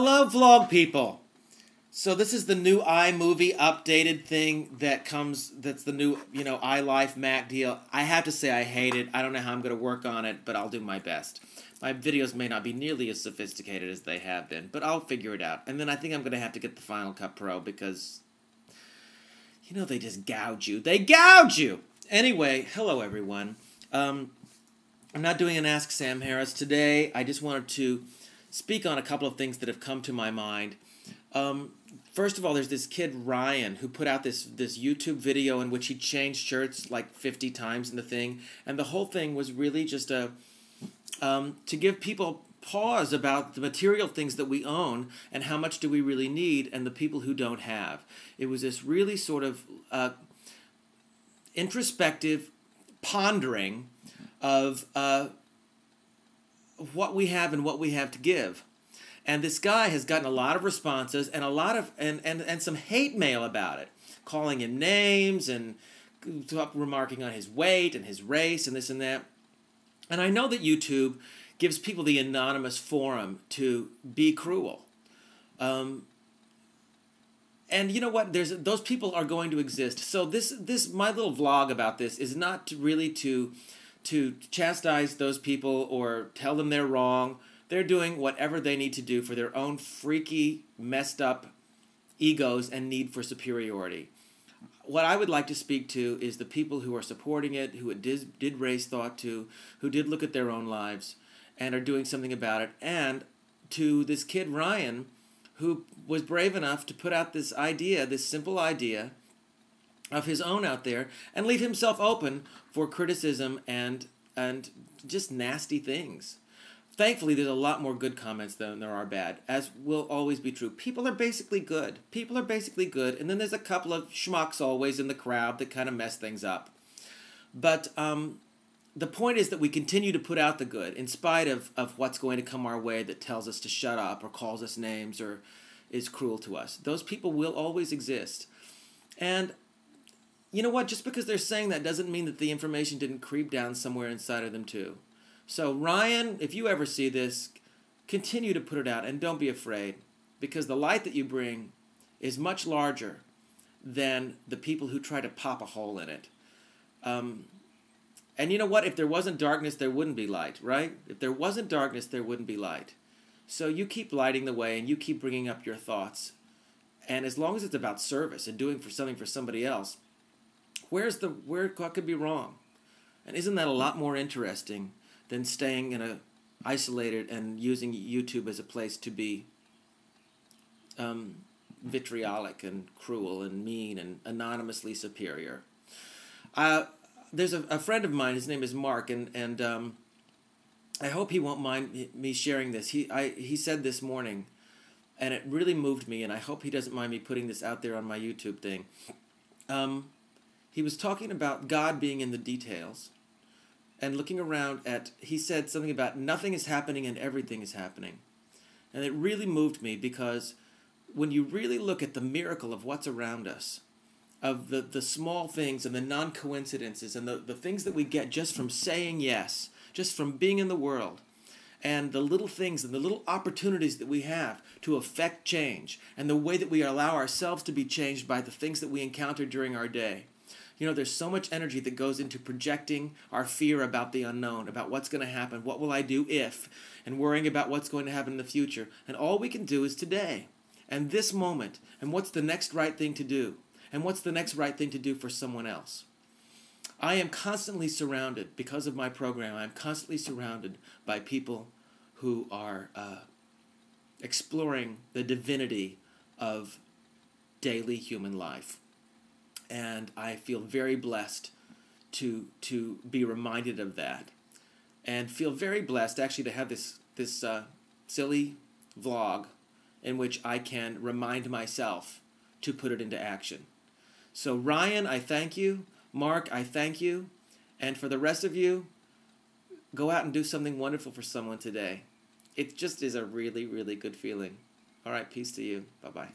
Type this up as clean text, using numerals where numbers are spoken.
Hello, vlog people. So this is the new iMovie updated thing that comes, that's the new, iLife Mac deal. I have to say I hate it. I don't know how I'm going to work on it, but I'll do my best. My videos may not be nearly as sophisticated as they have been, but I'll figure it out. And then I think I'm going to have to get the Final Cut Pro because, they just gouge you. They gouge you! Anyway, hello everyone. I'm not doing an Ask Sam Harris today. I just wanted to speak on a couple of things that have come to my mind. First of all, there's this kid, Ryan, who put out this YouTube video in which he changed shirts like 50 times in the thing. And the whole thing was really just to give people pause about the material things that we own and how much do we really need and the people who don't have. It was this really sort of introspective pondering of what we have and what we have to give. And this guy has gotten a lot of responses and a lot of and some hate mail about it, calling him names and remarking on his weight and his race and this and that. And I know that YouTube gives people the anonymous forum to be cruel. And you know what? Those people are going to exist. So my little vlog about this is not really to chastise those people or tell them they're wrong. They're doing whatever they need to do for their own freaky, messed up egos and need for superiority. What I would like to speak to is the people who are supporting it, who it did raise thought to, who did look at their own lives and are doing something about it, and to this kid, Ryan, who was brave enough to put out this idea, this simple idea of his own out there and leave himself open for criticism and just nasty things. Thankfully, there's a lot more good comments than there are bad, as will always be true. People are basically good. People are basically good, and then there's a couple of schmucks always in the crowd that kind of mess things up. But the point is that we continue to put out the good, in spite of what's going to come our way that tells us to shut up or calls us names or is cruel to us. Those people will always exist. And you know what? Just because they're saying that doesn't mean that the information didn't creep down somewhere inside of them too. So Ryan, if you ever see this, continue to put it out and don't be afraid, because the light that you bring is much larger than the people who try to pop a hole in it. And you know what? If there wasn't darkness, there wouldn't be light, right? If there wasn't darkness, there wouldn't be light. So you keep lighting the way and you keep bringing up your thoughts. And as long as it's about service and doing something for somebody else, what could be wrong? And isn't that a lot more interesting than staying in a isolated and using YouTube as a place to be vitriolic and cruel and mean and anonymously superior? There's a friend of mine, his name is Mark, and I hope he won't mind me sharing this. He said this morning, and it really moved me, and I hope he doesn't mind me putting this out there on my YouTube thing. He was talking about God being in the details. And looking around he said something about nothing is happening and everything is happening. And it really moved me, because when you really look at the miracle of what's around us, of the small things and the non-coincidences and the things that we get just from saying yes, just from being in the world, and the little things and the little opportunities that we have to affect change, and the way that we allow ourselves to be changed by the things that we encounter during our day. There's so much energy that goes into projecting our fear about the unknown, about what's going to happen, what will I do if, and worrying about what's going to happen in the future. And all we can do is today, and this moment, and what's the next right thing to do, and what's the next right thing to do for someone else. I am constantly surrounded, because of my program, I'm constantly surrounded by people who are exploring the divinity of daily human life. And I feel very blessed to be reminded of that, and feel very blessed actually to have this silly vlog in which I can remind myself to put it into action. So Ryan, I thank you. Mark, I thank you. And for the rest of you, go out and do something wonderful for someone today. It just is a really, really good feeling. All right, peace to you. Bye-bye.